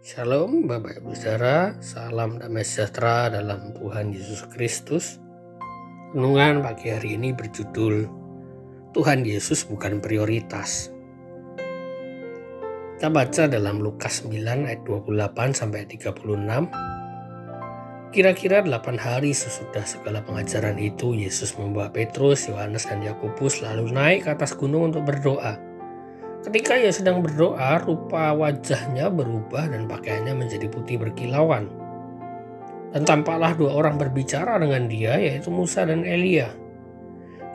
Shalom Bapak Ibu Saudara, salam damai sejahtera dalam Tuhan Yesus Kristus. Renungan pagi hari ini berjudul Tuhan Yesus bukan prioritas. Kita baca dalam Lukas 9 ayat 28 sampai 36. Kira-kira 8 hari sesudah segala pengajaran itu, Yesus membawa Petrus, Yohanes, dan Yakobus lalu naik ke atas gunung untuk berdoa. Ketika ia sedang berdoa, rupa wajahnya berubah dan pakaiannya menjadi putih berkilauan. Dan tampaklah dua orang berbicara dengan dia, yaitu Musa dan Elia.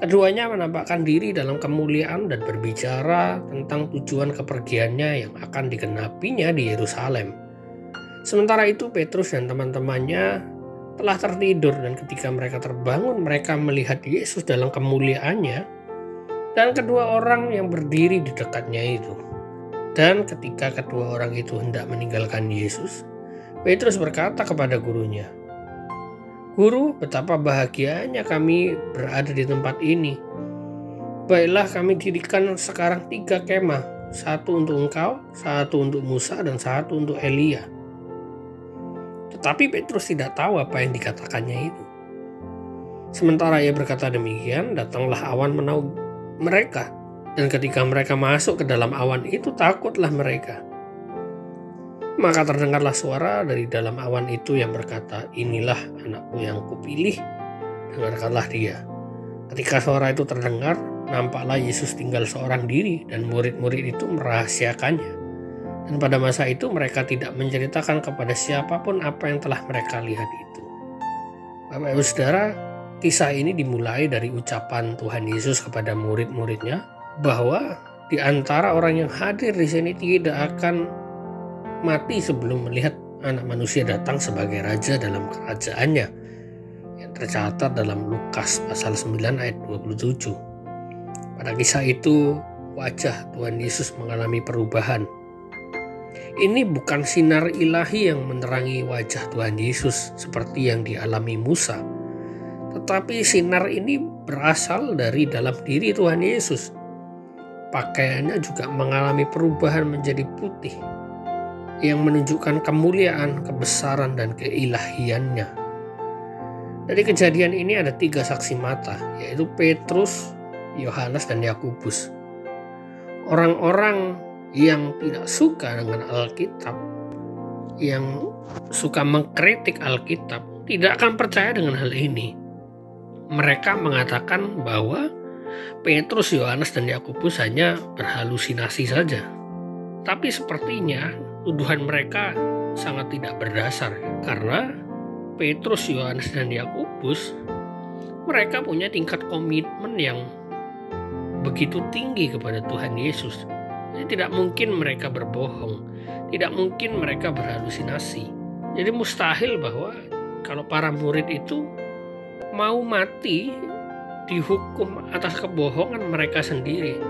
Keduanya menampakkan diri dalam kemuliaan dan berbicara tentang tujuan kepergiannya yang akan digenapinya di Yerusalem. Sementara itu Petrus dan teman-temannya telah tertidur, dan ketika mereka terbangun, mereka melihat Yesus dalam kemuliaannya dan kedua orang yang berdiri di dekatnya itu. Dan ketika kedua orang itu hendak meninggalkan Yesus, Petrus berkata kepada gurunya, "Guru, betapa bahagianya kami berada di tempat ini. Baiklah, kami dirikan sekarang 3 kemah, satu untuk engkau, satu untuk Musa, dan satu untuk Elia." Tetapi Petrus tidak tahu apa yang dikatakannya itu. Sementara ia berkata demikian, datanglah awan menaungi mereka, dan ketika mereka masuk ke dalam awan itu, takutlah mereka. Maka terdengarlah suara dari dalam awan itu yang berkata, "Inilah anakku yang kupilih, dengarkanlah dia." Ketika suara itu terdengar, nampaklah Yesus tinggal seorang diri, dan murid-murid itu merahasiakannya. Dan pada masa itu mereka tidak menceritakan kepada siapapun apa yang telah mereka lihat itu. Bapak Ibu Saudara, kisah ini dimulai dari ucapan Tuhan Yesus kepada murid-muridnya bahwa di antara orang yang hadir di sini tidak akan mati sebelum melihat Anak Manusia datang sebagai Raja dalam kerajaannya, yang tercatat dalam Lukas pasal 9 ayat 27. Pada kisah itu, wajah Tuhan Yesus mengalami perubahan. Ini bukan sinar ilahi yang menerangi wajah Tuhan Yesus seperti yang dialami Musa, tetapi sinar ini berasal dari dalam diri Tuhan Yesus. Pakaiannya juga mengalami perubahan menjadi putih, yang menunjukkan kemuliaan, kebesaran, dan keilahiannya. Dari kejadian ini ada 3 saksi mata, yaitu Petrus, Yohanes, dan Yakobus. Orang-orang yang tidak suka dengan Alkitab, yang suka mengkritik Alkitab, tidak akan percaya dengan hal ini. Mereka mengatakan bahwa Petrus, Yohanes, dan Yakobus hanya berhalusinasi saja. Tapi sepertinya tuduhan mereka sangat tidak berdasar, karena Petrus, Yohanes, dan Yakobus mereka punya tingkat komitmen yang begitu tinggi kepada Tuhan Yesus. Jadi tidak mungkin mereka berbohong, tidak mungkin mereka berhalusinasi. Jadi mustahil bahwa kalau para murid itu mau mati dihukum atas kebohongan mereka sendiri.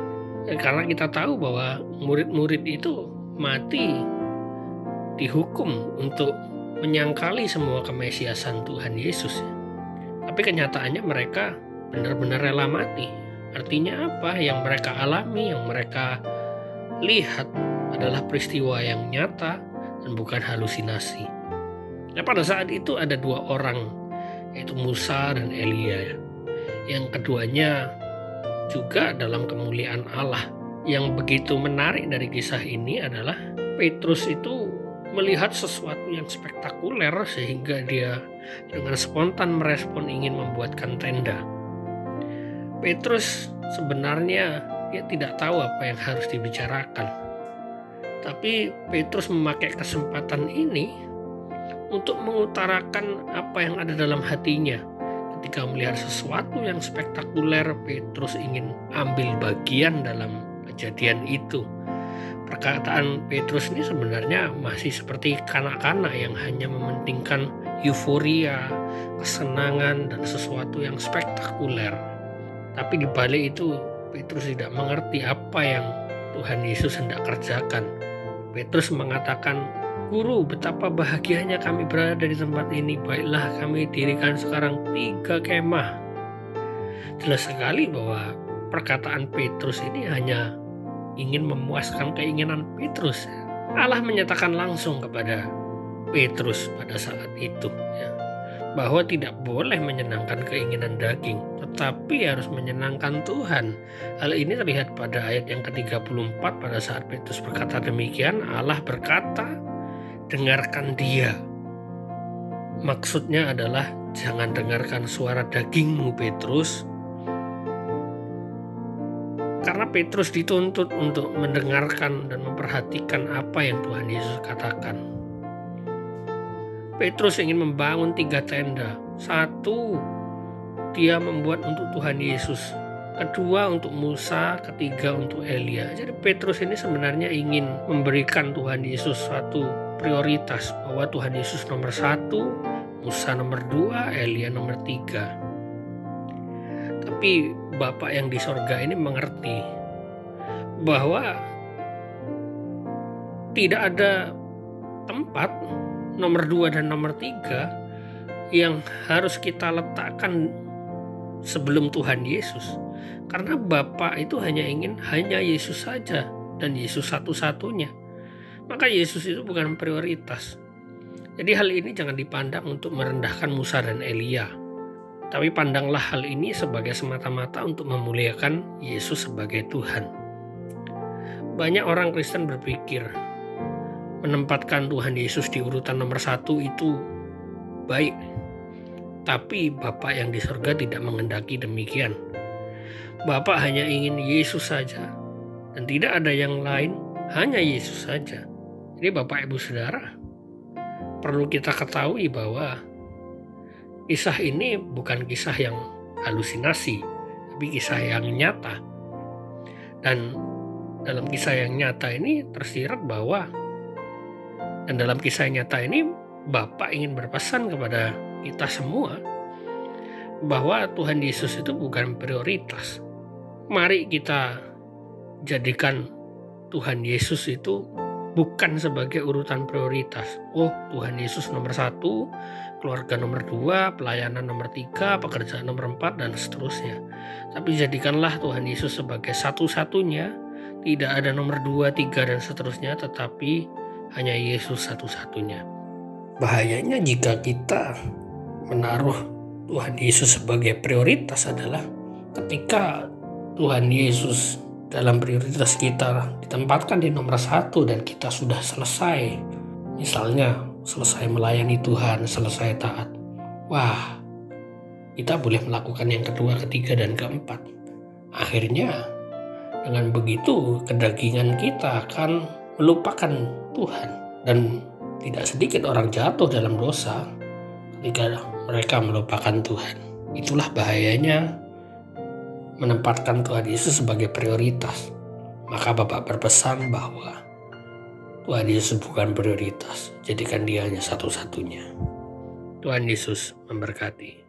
Karena kita tahu bahwa murid-murid itu mati dihukum untuk menyangkali semua kemesiasan Tuhan Yesus. Tapi kenyataannya mereka benar-benar rela mati. Artinya apa? Yang mereka alami, yang mereka lihat adalah peristiwa yang nyata dan bukan halusinasi. Nah, pada saat itu ada 2 orang, yaitu Musa dan Elia, yang keduanya juga dalam kemuliaan Allah. Yang begitu menarik dari kisah ini adalah Petrus itu melihat sesuatu yang spektakuler sehingga dia dengan spontan merespon ingin membuatkan tenda. Petrus sebenarnya dia tidak tahu apa yang harus dibicarakan, tapi Petrus memakai kesempatan ini untuk mengutarakan apa yang ada dalam hatinya. Ketika melihat sesuatu yang spektakuler, Petrus ingin ambil bagian dalam kejadian itu. Perkataan Petrus ini sebenarnya masih seperti kanak-kanak yang hanya mementingkan euforia, kesenangan, dan sesuatu yang spektakuler. Tapi di balik itu, Petrus tidak mengerti apa yang Tuhan Yesus hendak kerjakan. Petrus mengatakan, "Guru, betapa bahagianya kami berada di tempat ini. Baiklah, kami dirikan sekarang 3 kemah." Jelas sekali bahwa perkataan Petrus ini hanya ingin memuaskan keinginan Petrus. Allah menyatakan langsung kepada Petrus pada saat itu, ya, bahwa tidak boleh menyenangkan keinginan daging, tetapi harus menyenangkan Tuhan. Hal ini terlihat pada ayat yang ke-34 pada saat Petrus berkata demikian, Allah berkata, dengarkan dia. Maksudnya adalah jangan dengarkan suara dagingmu, Petrus. Karena Petrus dituntut untuk mendengarkan dan memperhatikan apa yang Tuhan Yesus katakan. Petrus ingin membangun 3 tenda. 1, dia membuat untuk Tuhan Yesus. 2, untuk Musa. 3, untuk Elia. Jadi Petrus ini sebenarnya ingin memberikan Tuhan Yesus suatu prioritas, bahwa Tuhan Yesus nomor 1, Musa nomor 2, Elia nomor 3. Tapi Bapa yang di sorga ini mengerti bahwa tidak ada tempat nomor 2 dan nomor 3 yang harus kita letakkan sebelum Tuhan Yesus. Karena Bapa itu hanya ingin hanya Yesus saja, dan Yesus satu-satunya. Maka Yesus itu bukan prioritas. Jadi hal ini jangan dipandang untuk merendahkan Musa dan Elia. Tapi pandanglah hal ini sebagai semata-mata untuk memuliakan Yesus sebagai Tuhan. Banyak orang Kristen berpikir menempatkan Tuhan Yesus di urutan nomor 1 itu baik. Tapi Bapa yang di surga tidak menghendaki demikian. Bapa hanya ingin Yesus saja, dan tidak ada yang lain, hanya Yesus saja. Jadi Bapak Ibu Saudara, perlu kita ketahui bahwa kisah ini bukan kisah yang halusinasi, tapi kisah yang nyata. Dan dalam kisah yang nyata ini tersirat bahwa, dan dalam kisah nyata ini Bapa ingin berpesan kepada kita semua bahwa Tuhan Yesus itu bukan prioritas. Mari kita jadikan Tuhan Yesus itu bukan sebagai urutan prioritas. Oh, Tuhan Yesus nomor 1, keluarga nomor 2, pelayanan nomor 3, pekerjaan nomor 4, dan seterusnya. Tapi jadikanlah Tuhan Yesus sebagai satu-satunya. Tidak ada nomor 2, 3, dan seterusnya, tetapi hanya Yesus satu-satunya. Bahayanya jika kita menaruh Tuhan Yesus sebagai prioritas adalah ketika Tuhan Yesus dalam prioritas kita ditempatkan di nomor 1 dan kita sudah selesai, misalnya selesai melayani Tuhan, selesai taat, wah, kita boleh melakukan yang kedua, ketiga, dan keempat. Akhirnya dengan begitu kedagingan kita akan melupakan Tuhan, dan tidak sedikit orang jatuh dalam dosa ketika mereka melupakan Tuhan. Itulah bahayanya menempatkan Tuhan Yesus sebagai prioritas. Maka Bapak berpesan bahwa Tuhan Yesus bukan prioritas, jadikan dia hanya satu-satunya. Tuhan Yesus memberkati.